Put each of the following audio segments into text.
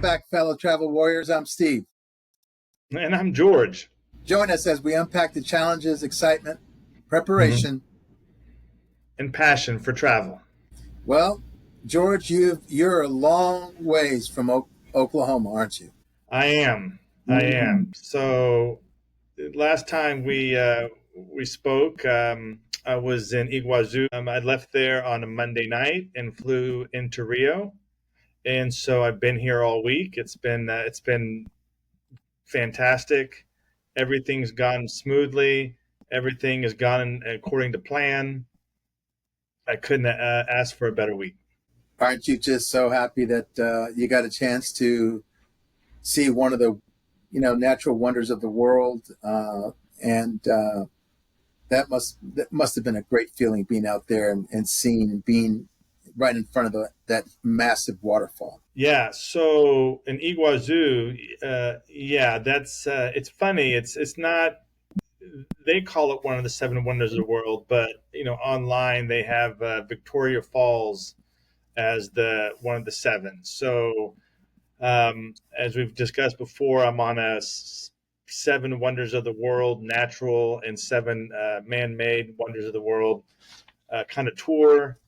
back, fellow travel warriors. I'm Steve. And I'm George. Join us as we unpack the challenges, excitement, Mhm. preparation. And passion for travel. Well, George, you're a long ways from Oklahoma, aren't you? I am. I am. So last time we spoke, I was in Iguazu. I left there on a Monday night and flew into Rio, and so I've been here all week. It's been fantastic. Everything's gone smoothly. Everything has gone according to plan. I couldn't ask for a better week. Aren't you just so happy that you got a chance to see one of the, natural wonders of the world? And that must have been a great feeling being out there and seeing and being right in front of that massive waterfall. Yeah, so in Iguazu, yeah, that's it's funny. It's not. They call it one of the seven wonders of the world, but online they have Victoria Falls as the one of the seven. So as we've discussed before, I'm on seven wonders of the world, natural, and seven man-made wonders of the world kind of tour.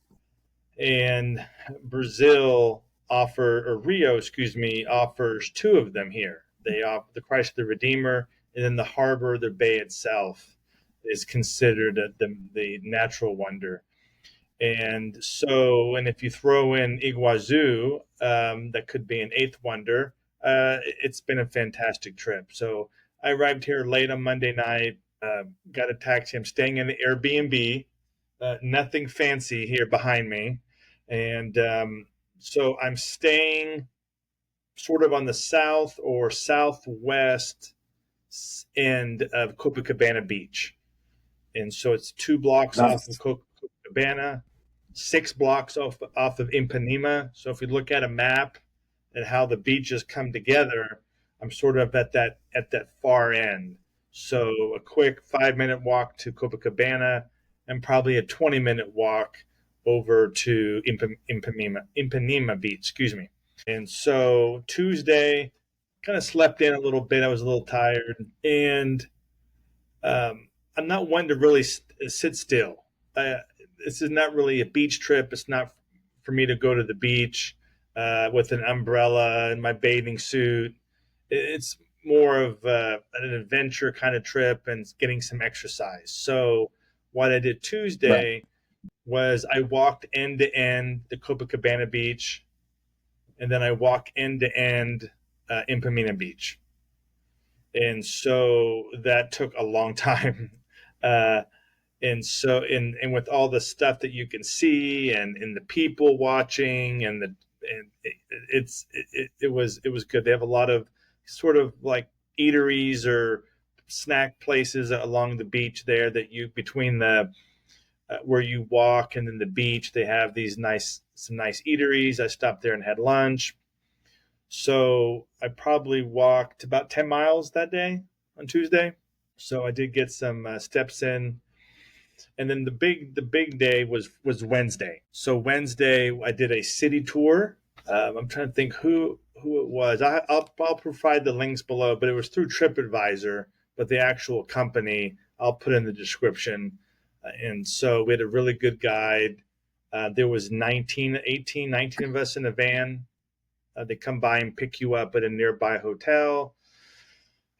And Brazil or Rio, excuse me, offers two of them here. They offer the Christ of the Redeemer, and then the harbor, the bay itself, is considered the natural wonder. And if you throw in Iguazu, that could be an eighth wonder. It's been a fantastic trip. So I arrived here late on Monday night, got a taxi. I'm staying in the Airbnb, nothing fancy here behind me. And so I'm staying sort of on the south or southwest end of Copacabana Beach. And so it's 2 blocks off of Nice. Copacabana, 6 blocks off of Ipanema. So if you look at a map and how the beaches come together, I'm sort of at that far end. So a quick 5 minute walk to Copacabana and probably a 20-minute walk over to Ipanema Beach, excuse me. And so Tuesday, kind of slept in a little bit. I was a little tired, and um, I'm not one to really sit still. This is not really a beach trip. It's not for me to go to the beach with an umbrella and my bathing suit. It's more of an adventure kind of trip and getting some exercise. So what I did Right. Tuesday was I walked end to end the Copacabana beach, and then I walked end to end Impamina Beach. And so that took a long time. Uh, and with all the stuff that you can see and the people watching it was good. They have a lot of sort of like eateries or snack places along the beach there that you between the where you walk and then the beach. They have some nice eateries. I stopped there and had lunch. So I probably walked about 10 miles that day on Tuesday. So I did get some steps in. And then the big day was Wednesday. So Wednesday I did a city tour. I'm trying to think who it was. I'll provide the links below, but it was through TripAdvisor. But the actual company I'll put in the description. And so we had a really good guide. There was 19 of us in a van. They come by and pick you up at a nearby hotel,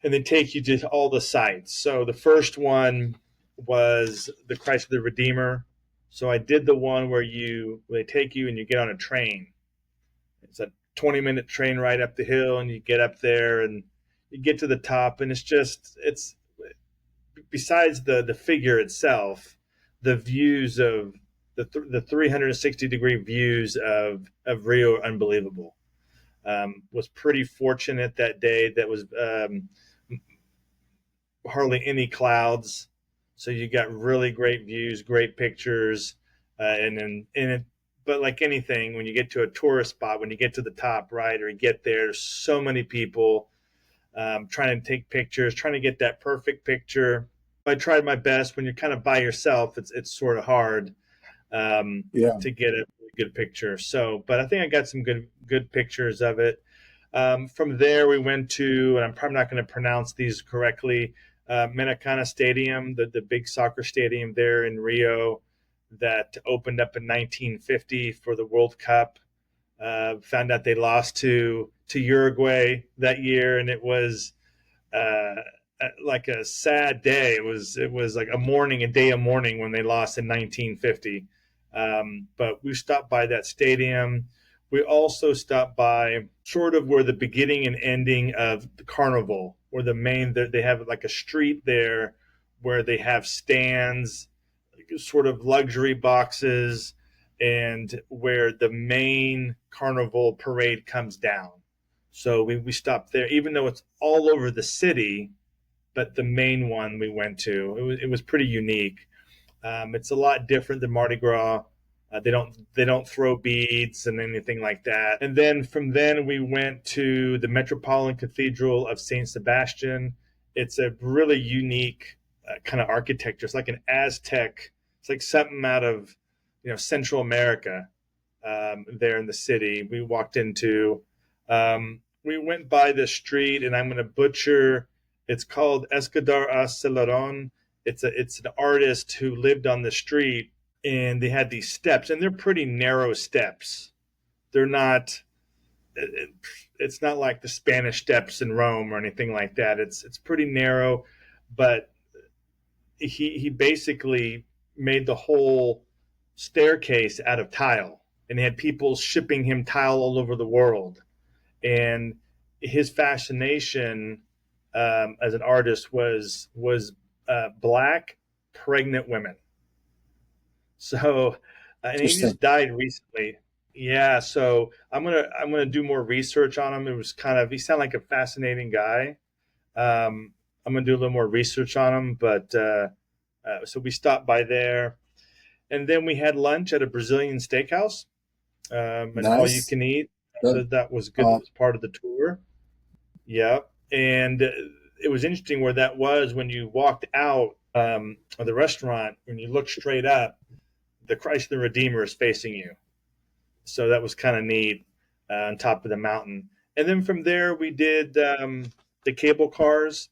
and they take you to all the sites. So the first one was the Christ of the Redeemer. So I did the one where they take you and you get on a train. It's a 20-minute train ride up the hill, and you get up there and you get to the top, and it's besides the figure itself, the views of the 360-degree views of Rio are unbelievable. Was pretty fortunate that day. That was hardly any clouds, so you got really great views, great pictures, and then But like anything, when you get to a tourist spot, when you get to the top, right, or you get there, there's so many people trying to take pictures, trying to get that perfect picture. I tried my best. When you're kind of by yourself, it's sort of hard Yeah. to get a really good picture. So, but I think I got some good pictures of it. From there, we went to, and I'm probably not going to pronounce these correctly, Maracana Stadium, the big soccer stadium there in Rio that opened up in 1950 for the World Cup. Found out they lost to Uruguay that year, and it was uh, like a sad day. It was like a day of mourning when they lost in 1950. But we stopped by that stadium. We also stopped by sort of where the beginning and ending of the carnival, where they have like a street there where they have stands, sort of luxury boxes, and where the main carnival parade comes down. So we stopped there, even though it's all over the city, but the main one we went to, it was pretty unique. It's a lot different than Mardi Gras. They don't throw beads and anything like that. And then from then we went to the Metropolitan Cathedral of Saint Sebastian. It's a really unique kind of architecture. It's like an Aztec. It's like something out of Central America. There in the city, we walked into. We went by the street, and I'm going to butcher. It's called Escadar a Celeron. It's an artist who lived on the street, and they had these steps, and they're pretty narrow steps. They're not. It's not like the Spanish steps in Rome or anything like that. It's pretty narrow, but he basically made the whole staircase out of tile, and he had people shipping him tile all over the world. And his fascination as an artist was black pregnant women. So, and he Interesting. just died recently. Yeah, so I'm gonna do more research on him. It was kind of he sounded like a fascinating guy. I'm gonna do a little more research on him, but so we stopped by there, and then we had lunch at a Brazilian steakhouse, and all you Nice. can eat. Good. That was good. That Uh, was part of the tour. Yeah, and it was interesting where that was when you walked out of the restaurant. When you looked straight up, the Christ the Redeemer is facing you. So that was kind of neat on top of the mountain. And then from there, we did the cable cars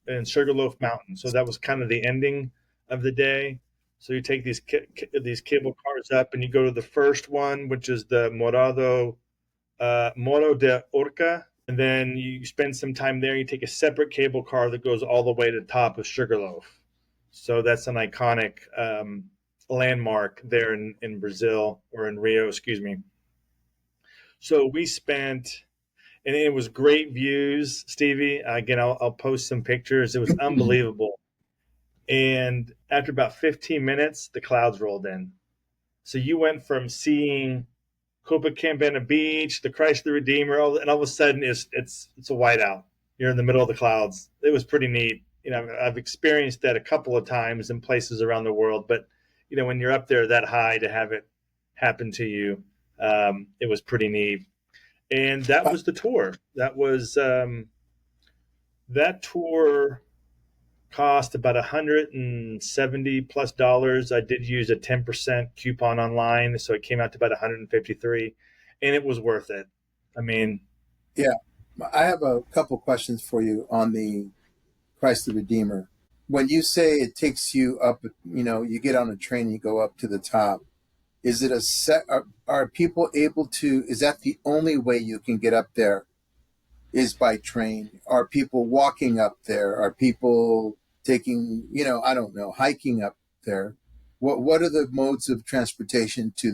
and Sugar Loaf Mountain. So that was kind of the ending of the day. So you take these cable cars up, and you go to the first one, which is the Moro de Orca, and then you spend some time there. You take a separate cable car that goes all the way to the top of Sugarloaf. So that's an iconic landmark there in Brazil, or in Rio, excuse me. So we spent, and it was great views, Stevie. Again, I'll post some pictures. It was unbelievable. And after about 15 minutes, the clouds rolled in. So you went from seeing Copacabana Beach, the Christ the Redeemer, and all of a sudden it's a whiteout. You're in the middle of the clouds. It was pretty neat. I've experienced that a couple of times in places around the world, but when you're up there that high, to have it happen to you, it was pretty neat. And that uh, was the tour. That tour cost about $170 plus. I did use a 10% coupon online, so it came out to about 153, and it was worth it. I mean, yeah. I have a couple questions for you on the Christ the Redeemer. When you say it takes you up, you get on a train and you go up to the top. Is it a set? Are people able to? Is that the only way you can get up there? Is by train? Are people walking up there? Are people taking, I don't know, hiking up there? What are the modes of transportation to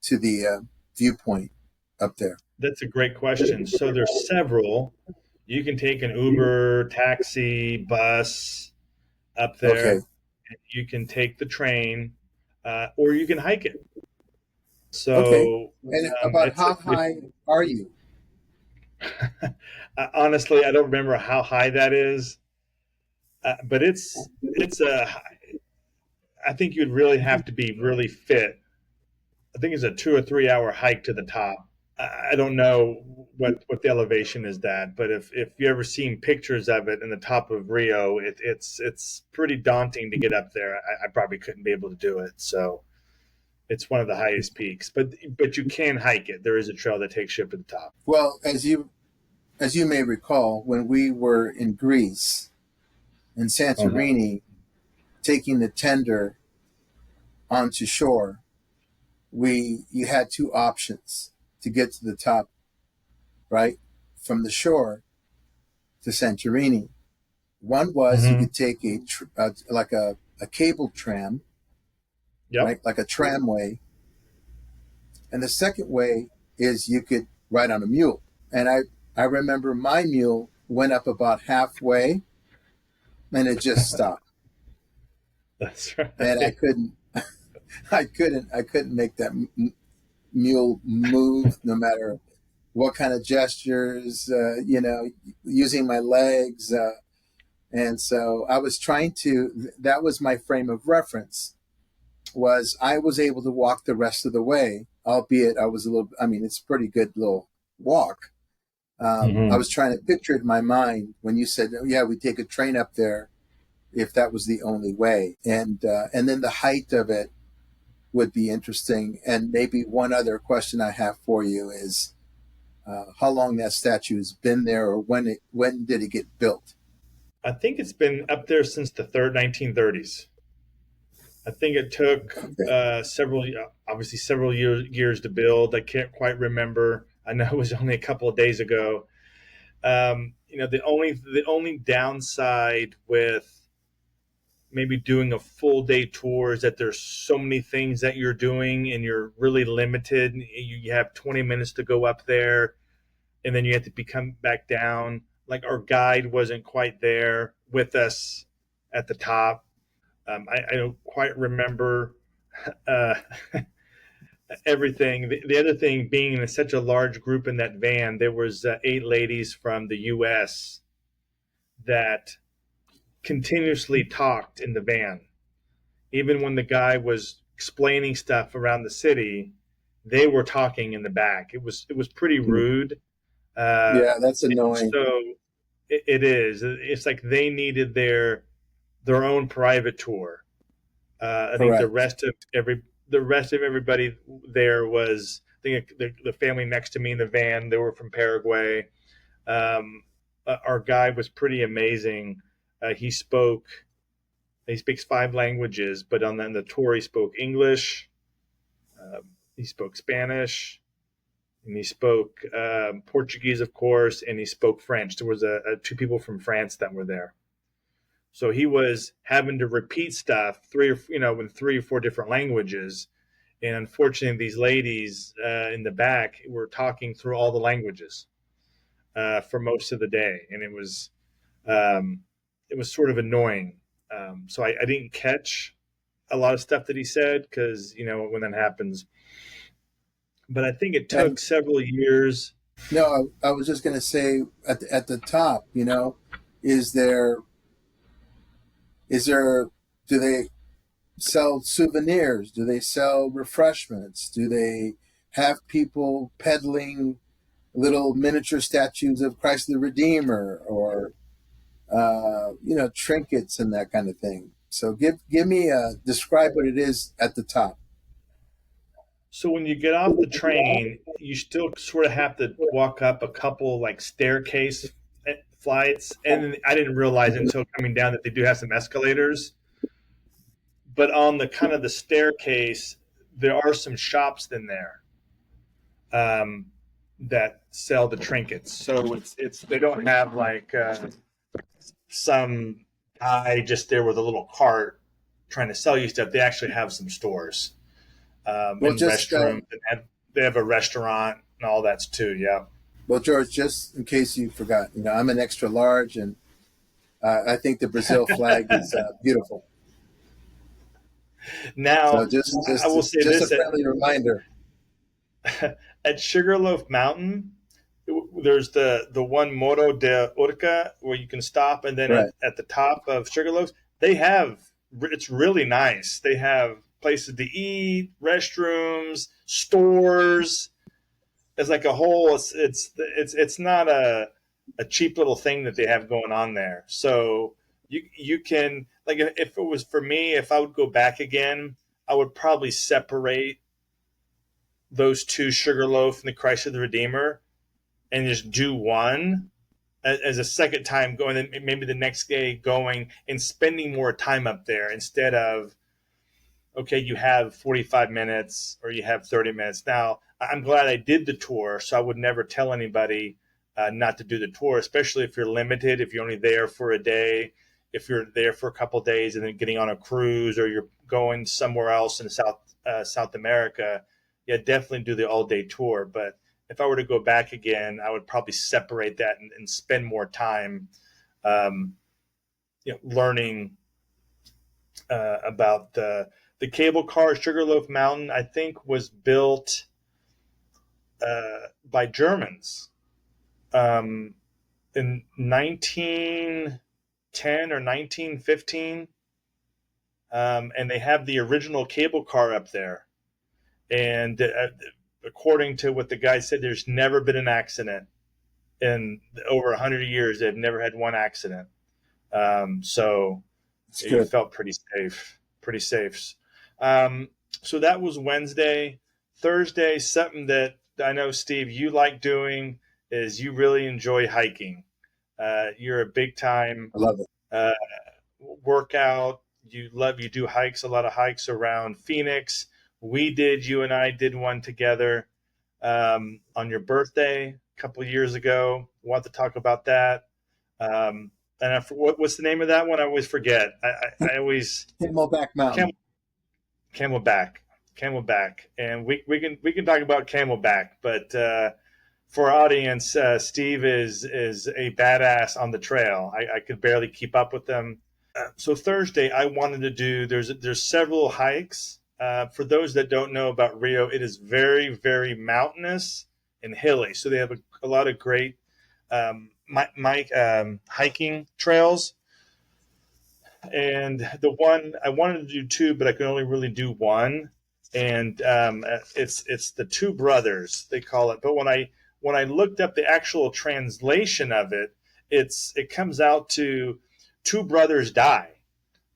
the viewpoint up there? that's a great question. So there's several. You can take an Uber, taxi, bus up Okay, there. You can take the train, or you can hike it. okay. So And about it's how high are you? honestly, I don't remember how high that is, but it's I think you'd really have to be really fit. I think it's a 2 or 3 hour hike to the top. I don't know what the elevation is that, but if you ever seen pictures of it in the top of Rio, it's pretty daunting to get up there. I probably couldn't be able to do it. So it's one of the highest peaks, but you can hike it. There is a trail that takes you up to the top. Well, as you as you may recall, when we were in Greece, in Uh-huh. Santorini, taking the tender onto shore, we you had two options to get to the top, right? From the shore to Santorini. One was you Hmm. could take like a cable tram, Yep. right? Like a tramway. And the second way is you could ride on a mule. And I remember my mule went up about halfway and it just stopped. That's And right. I couldn't make that mule move no matter what kind of gestures, using my legs. And so I was trying to, that was my frame of reference, was I was able to walk the rest of the way, albeit I was a little, I mean, it's a pretty good little walk. I Hmm. was trying to picture it in my mind when you said, oh, yeah, we take a train up there if that was the only way. And then the height of it would be interesting. And maybe one other question I have for you is how long that statue has been there, or when did it get built? I think it's been up there since the 1930s. I think it took Okay. obviously several years to build. I can't quite remember. I know it was only a couple of days ago. The only downside with maybe doing a full day tour is that there's so many things that you're doing and you're really limited. You have 20 minutes to go up there, and then you have to come back down. Like our guide wasn't quite there with us at the top. I don't quite remember uh, everything. The other thing being in such a large group in that van, there was 8 ladies from the U.S. that continuously talked in the van. Even when the guy was explaining stuff around the city, they were talking in the back. It was pretty rude. Uh, Yeah, that's and annoying. so it is. It's like they needed their own private tour. I think Correct. the rest of everybody there was. I think the family next to me in the van. They were from Paraguay. Our guide was pretty amazing. He spoke. He speaks 5 languages, but on the tour he spoke English. He spoke Spanish, and he spoke Portuguese, of course, and he spoke French. There was two people from France that were there. So he was having to repeat stuff in 3 or 4 different languages. And unfortunately, these ladies in the back were talking through all the languages for most of the day, and um, it was sort of annoying. So I didn't catch a lot of stuff that he said because when that happens. But I think it And took several years. no, I was just going to say at the top, is there is there do they sell souvenirs? Do they sell refreshments? Do they have people peddling little miniature statues of Christ the Redeemer, or trinkets and that kind of thing? So give me describe what it is at the top. So when you get off the train, you still sort of have to walk up a couple like staircase flights, and I didn't realize until coming down that they do have some escalators. But on the kind of the staircase, there are some shops in there um, that sell the trinkets. So it's they don't have like some guy just there with a little cart trying to sell you stuff. They actually have some stores Well, and just restrooms. They have a restaurant and all that's too. Yeah. well, George, just in case you forgot, I'm an extra large, and I think the Brazil flag is beautiful. So Now, just I just will say just a this friendly reminder. at Sugar Loaf Mountain, there's the one Morro de Urca where you can stop, and then Right. at the top of Sugar Loaves, they have it's really nice. They have places to eat, restrooms, stores. It's like a whole. It's not a cheap little thing that they have going on there. So you can like if it was for me, if I would go back again, I would probably separate those two, Sugarloaf and the Christ of the Redeemer, and just do one. as a second time going, and maybe the next day going and spending more time up there instead of, okay, you have 45 minutes or you have 30 minutes. Now, I'm glad I did the tour, so I would never tell anybody not to do the tour, especially if you're limited, if you're only there for a day, if you're there for a couple of days and then getting on a cruise, or you're going somewhere else in South America. Yeah, definitely do the all day tour. But if I were to go back again, I would probably separate that and spend more time, um, learning about the cable car. Sugar Loaf Mountain, I think, was built by Germans in 1910 or 1915, and they have the original cable car up there. And according to what the guy said, there's never been an accident in over 100 years. They've never had one accident. So It's you good. felt pretty safe, pretty safe. So that was Wednesday. Thursday, something that I know, Steve, you like doing is you really enjoy hiking. You're a big time I love it. uh, workout. You do hikes, a lot of hikes around Phoenix. You and I did one together on your birthday a couple of years ago. Want to talk about that? And what's the name of that one? I always forget. I always Camelback camel, Mountain. camelback, camelback, and we can talk about camelback. But for our audience, Steve is a badass on the trail. I could barely keep up with them. So Thursday, I wanted to do. There's several hikes. For those that don't know about Rio, it is very, very mountainous and hilly. So they have a lot of great hiking trails. And the one I wanted to do two, but I could only really do one. And it's the Two Brothers, they call it. But when I looked up the actual translation of it, it comes out to Two Brothers Die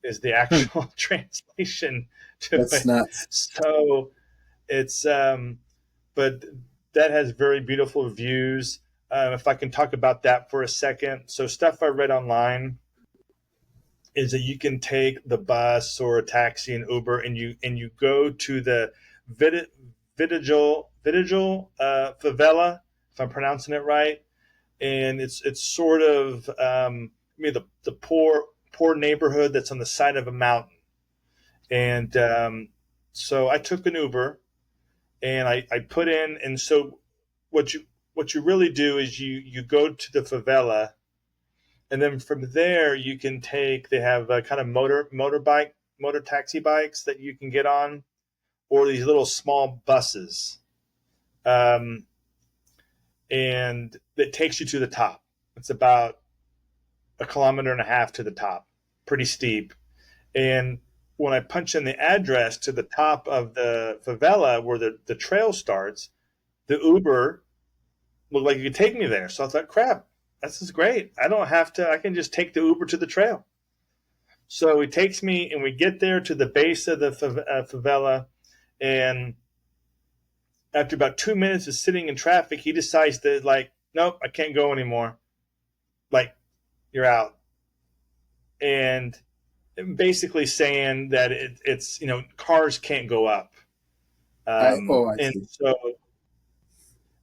is the actual translation to That's it. nuts. So it's but that has very beautiful views. If I can talk about that for a second. So stuff I read online is that you can take the bus or a taxi and Uber, and you go to the Vidigil favela, if I'm pronouncing it right, and it's sort of the poor neighborhood that's on the side of a mountain. And so I took an Uber, and I put in, and so what you really do is you go to the favela, and then from there you can take. They have kind of motor taxi bikes that you can get on, or these little small buses, um, and it takes you to the top. It's about a kilometer and a half to the top, pretty steep. And when I punch in the address to the top of the favela where the trail starts, the Uber looked like it could take me there. So I thought, crap, this is great. I don't have to, I can just take the Uber to the trail. So he takes me, and we get there to the base of the favela. And after about 2 minutes of sitting in traffic, he decides to, like, nope, I can't go anymore. Like, you're out. And basically saying that it's cars can't go up. I And see. so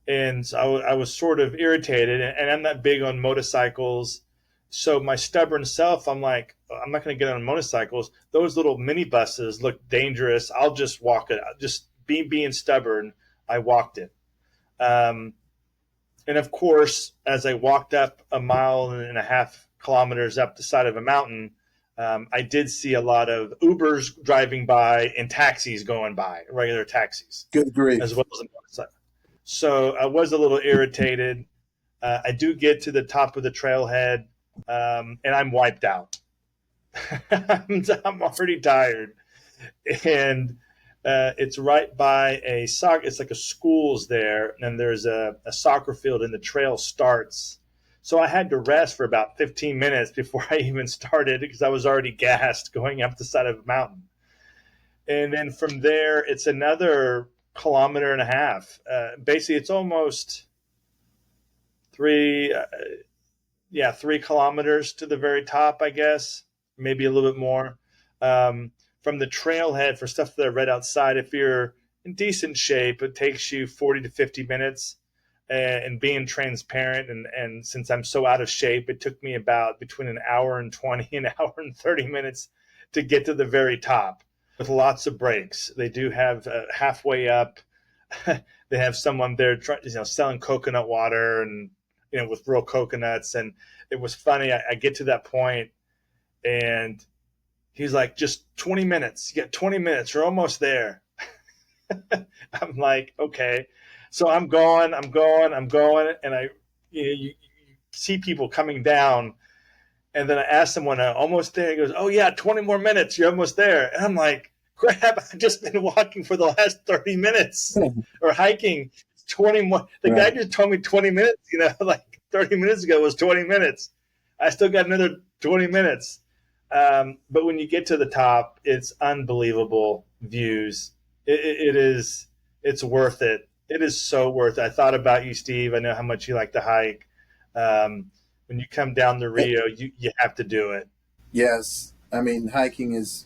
I was sort of irritated, and I'm not big on motorcycles. So my stubborn self, I'm like, I'm not going to get on motorcycles. Those little minibuses look dangerous. I'll just walk it. Just being stubborn, I walked it. Um, and of course, as I walked up a mile and a half kilometers up the side of a mountain, I did see a lot of Ubers driving by and taxis going by, regular taxis, Good grief. as well as a motorcycle. So I was a little irritated. I do get to the top of the trailhead, and I'm wiped out. I'm already tired, and it's right by a soccer. It's like a school's there, and there's a soccer field, and the trail starts. So I had to rest for about 15 minutes before I even started because I was already gassed going up the side of a mountain. And then from there, it's another kilometer and a half. Basically, it's almost yeah, 3 kilometers to the very top, I guess, maybe a little bit more. From the trailhead for stuff that I read outside, if you're in decent shape, it takes you 40 to 50 minutes. And being transparent, and since I'm so out of shape, it took me about between an hour and 20, an hour and 30 minutes to get to the very top with lots of breaks. They do have halfway up. They have someone there, selling coconut water and with real coconuts. And it was funny. I get to that point, and he's like, "Just 20 minutes. You got 20 minutes. You're almost there." I'm like, okay. So I'm going, and you see people coming down, and then I asked him when I'm almost there. He goes, "Oh yeah, 20 more minutes. You're almost there." And I'm like, "Crap! I've just been walking for the last 30 minutes or hiking 20 more." The guy Right. just told me 20 minutes. Like 30 minutes ago was 20 minutes. I still got another 20 minutes. But when you get to the top, it's unbelievable views. It is. It's worth it. It is so worth it. I thought about you, Steve. I know how much you like to hike. When you come down the Rio, you have to do it. Yes, I mean hiking is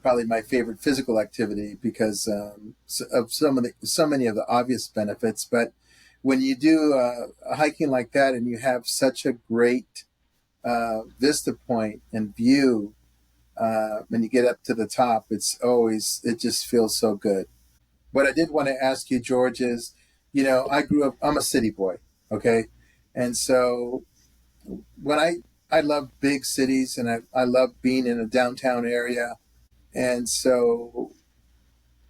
probably my favorite physical activity because of so many of the obvious benefits. But when you do a hiking like that and you have such a great vista point and view, when you get up to the top, it just feels so good. What I did want to ask you, George, is, I'm a city boy, okay? And so when I love big cities and I love being in a downtown area. And so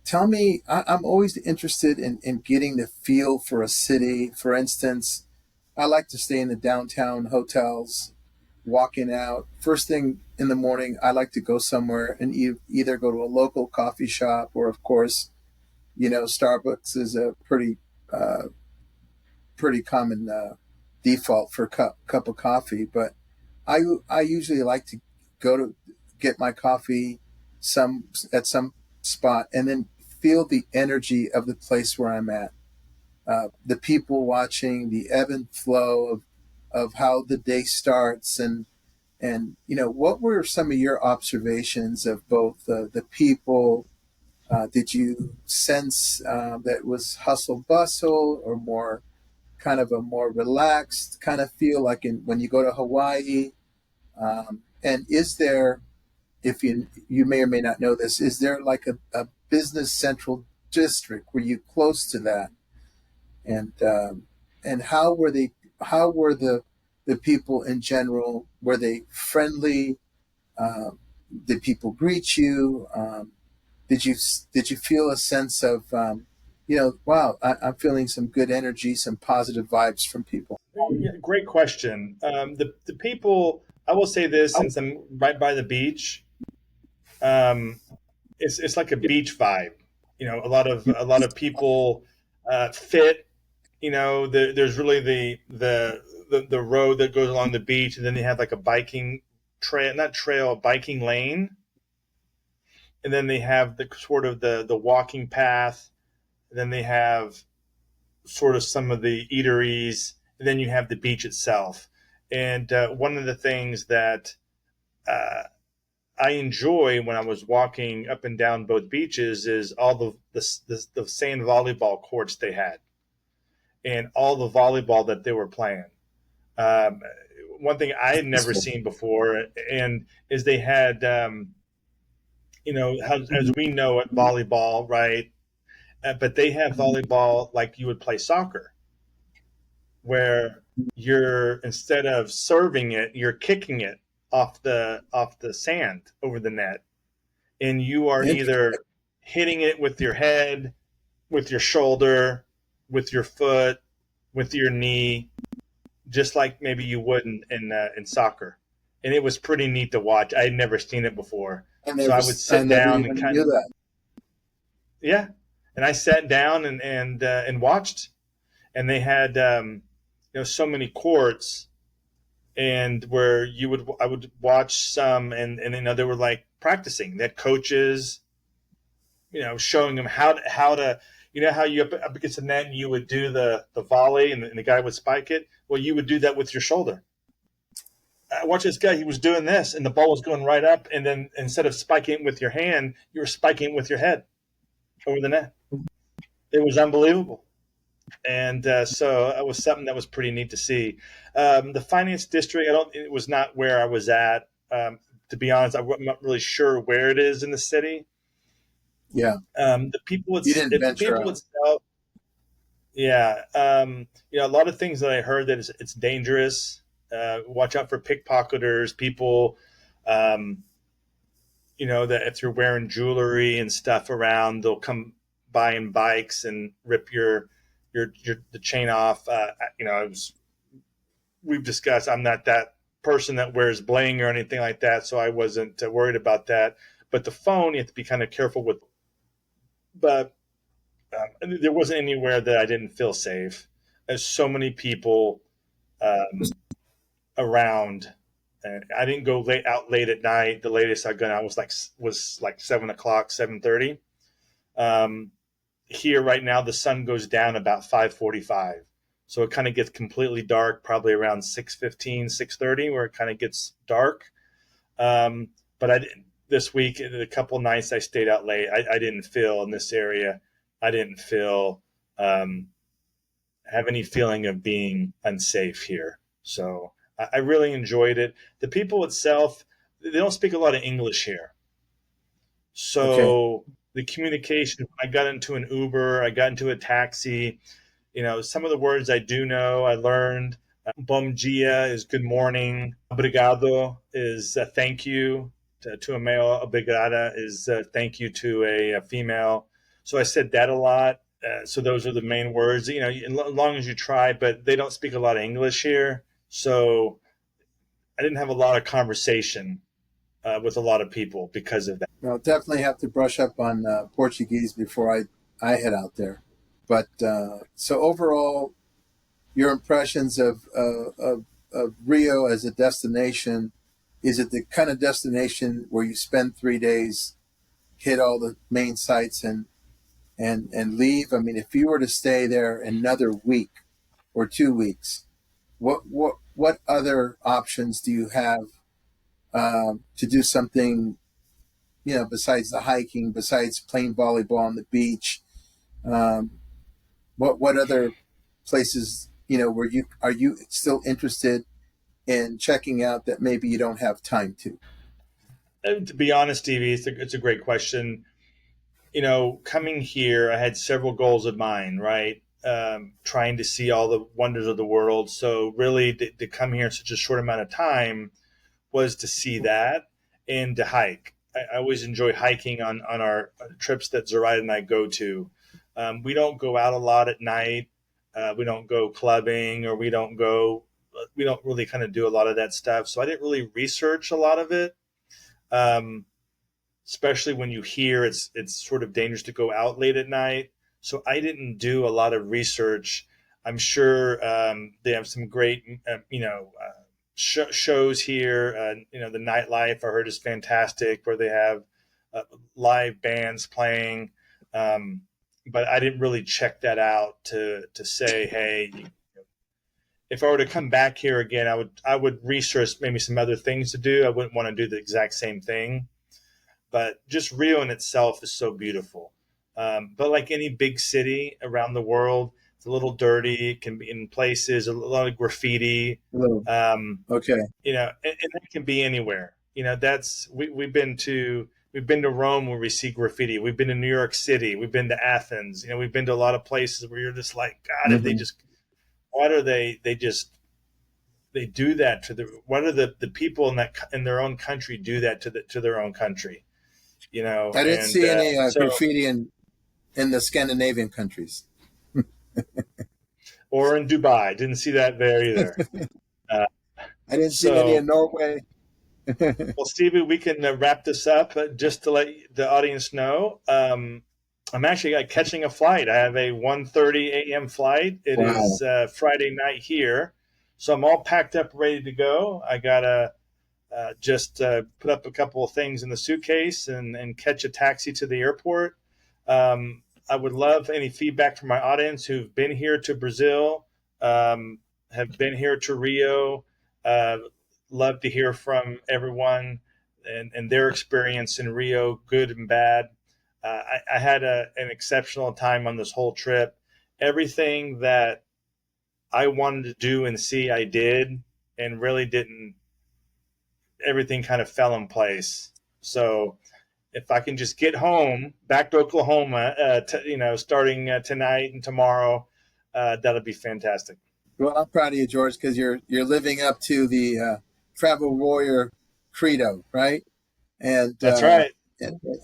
tell me, I'm always interested in getting the feel for a city. For instance, I like to stay in the downtown hotels, walking out. First thing in the morning, I like to go somewhere and either go to a local coffee shop or, of course, Starbucks is a uh, pretty common default for cup of coffee. But I usually like to go to get my coffee at some spot and then feel the energy of the place where I'm at. The people watching, the ebb and flow of how the day starts, and what were some of your observations of both the people? Did you sense that was hustle bustle or more kind of a more relaxed kind of feel like when you go to Hawaii? And is there, if you may or may not know this, is there like a business central district? Were you close to that? And how were they? How were the people in general? Were they friendly? Did people greet you? Did you did you feel a sense of wow, I'm feeling some good energy, some positive vibes from people? Yeah, great question. The people, I will say this, since I'm right by the beach, um, it's like a beach vibe. A lot of people fit. There's really the road that goes along the beach, and then they have like a biking trail, not trail, a biking lane, and then they have the sort of the walking path. And then they have sort of some of the eateries, and then you have the beach itself. And one of the things that uh, I enjoy when I was walking up and down both beaches is all the sand volleyball courts they had, and all the volleyball that they were playing. Um, One thing I had never seen before, and is they had, as we know it, volleyball, right? But they have volleyball like you would play soccer, where you're, instead of serving it, you're kicking it off the sand over the net, and you are Interesting. either hitting it with your head, with your shoulder, with your foot, with your knee, just like maybe you would in soccer. And it was pretty neat to watch. I had never seen it before, so I would I sit never down and even knew that. yeah, and I sat down and watched, and they had so many courts, and where I would watch some, and they were like practicing. They had coaches, showing them how to how you up against the net and you would do the volley, and the guy would spike it. Well, you would do that with your shoulder. I watched this guy. He was doing this, and the ball was going right up. And then instead of spiking it with your hand, you were spiking it with your head over the net. It was unbelievable. And so it was something that was pretty neat to see. The finance district, I don't. It was not where I was at. To be honest, I'm not really sure where it is in the city. Yeah, The people, you didn't the venture people out. itself, yeah. You know, a lot of things that I heard that it's dangerous. Watch out for pickpocketers, people. Um, you know that if you're wearing jewelry and stuff around, they'll come by in bikes and rip your the chain off. You know, we've discussed. I'm not that person that wears bling or anything like that, so I wasn't worried about that. But the phone, you have to be kind of careful with. But there wasn't anywhere that I didn't feel safe. There's so many people um, around. And I didn't go late at night. The latest I got out was like 7 o'clock, 7:30. Um, Here right now, the sun goes down about 5:45, so it kind of gets completely dark probably around 6:15, 6:30, where it kind of gets dark. Um, but I didn't this week. The couple nights I stayed out late, I didn't feel in this area. I didn't feel um, have any feeling of being unsafe here. So I really enjoyed it. The people itself, they don't speak a lot of English here. Okay. So the communication, I got into an Uber, I got into a taxi, you know, some of the words I do know, I learned. Bom dia is good morning. Obrigado is thank you to a male. Obrigada is thank you to a female. So I said that a lot. So those are the main words, you know, as long as you try, but they don't speak a lot of English here. So I didn't have a lot of conversation with a lot of people because of that. I'll definitely have to brush up on Portuguese before I head out there. But so overall, your impressions of Rio as a destination, is it the kind of destination where you spend 3 days, hit all the main sites, and leave? I mean, if you were to stay there another week or 2 weeks, what other options do you have to do something, besides the hiking, besides playing volleyball on the beach? Um, what other places, where you still interested in checking out that maybe you don't have time to? And to be honest, Stevie, it's a great question. You know, coming here, I had several goals of mine, right? Trying to see all the wonders of the world. So, really, to come here in such a short amount of time was to see that and to hike. I always enjoy hiking on our trips that Zoraida and I go to. We don't go out a lot at night. We don't go clubbing, or we don't really kind of do a lot of that stuff. So I didn't really research a lot of it. Um, Especially when you hear it's sort of dangerous to go out late at night. So I didn't do a lot of research. I'm sure they have some great, shows here. You know, the nightlife I heard is fantastic, where they have live bands playing. Um, but I didn't really check that out to say, hey, if I were to come back here again, I would research maybe some other things to do. I wouldn't want to do the exact same thing, but just Rio in itself is so beautiful. But like any big city around the world, it's a little dirty. It can be in places a lot of graffiti. Hello. Um, Okay. you know, and that can be anywhere. You know, we've been to Rome where we see graffiti. We've been to New York City. We've been to Athens. You know, we've been to a lot of places where you're just like, God, if they Hmm. just why do they just they do that to the what are the people in their own country do that to their own country, you know. I didn't And see any so graffiti in the Scandinavian countries. or in Dubai, didn't see that there either. uh, I didn't see any so in Norway. well, Stevie, we can wrap this up. Just to let the audience know, I'm actually catching a flight. I have a 1:30 a.m. flight. It Wow. is Friday night here, so I'm all packed up, ready to go. I gotta just put up a couple of things in the suitcase and catch a taxi to the airport. I would love any feedback from my audience who've been here to Brazil, have been here to Rio. Uh, love to hear from everyone and their experience in Rio, good and bad. I had an exceptional time on this whole trip. Everything that I wanted to do and see, I did, and really didn't. Everything kind of fell in place. So if I can just get home back to Oklahoma, starting tonight and tomorrow, that'll be fantastic. Well, I'm proud of you, George, because you're living up to the travel warrior credo, right? And That's right.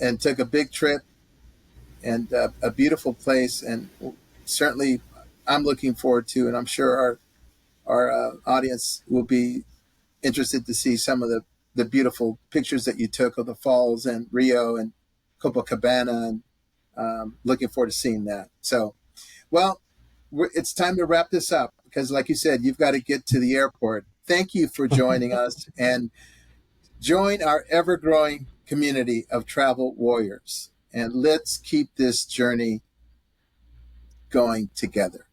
and took a big trip and a beautiful place, and certainly I'm looking forward to, and I'm sure our audience will be interested to see some of the beautiful pictures that you took of the falls and Rio and Copacabana, and looking forward to seeing that. So, well, it's time to wrap this up because, like you said, you've got to get to the airport. Thank you for joining us, and join our ever-growing community of travel warriors. And let's keep this journey going together.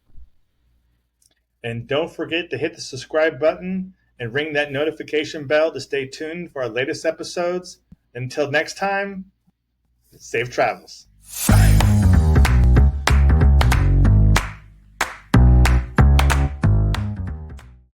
And don't forget to hit the subscribe button and ring that notification bell to stay tuned for our latest episodes. Until next time, safe travels.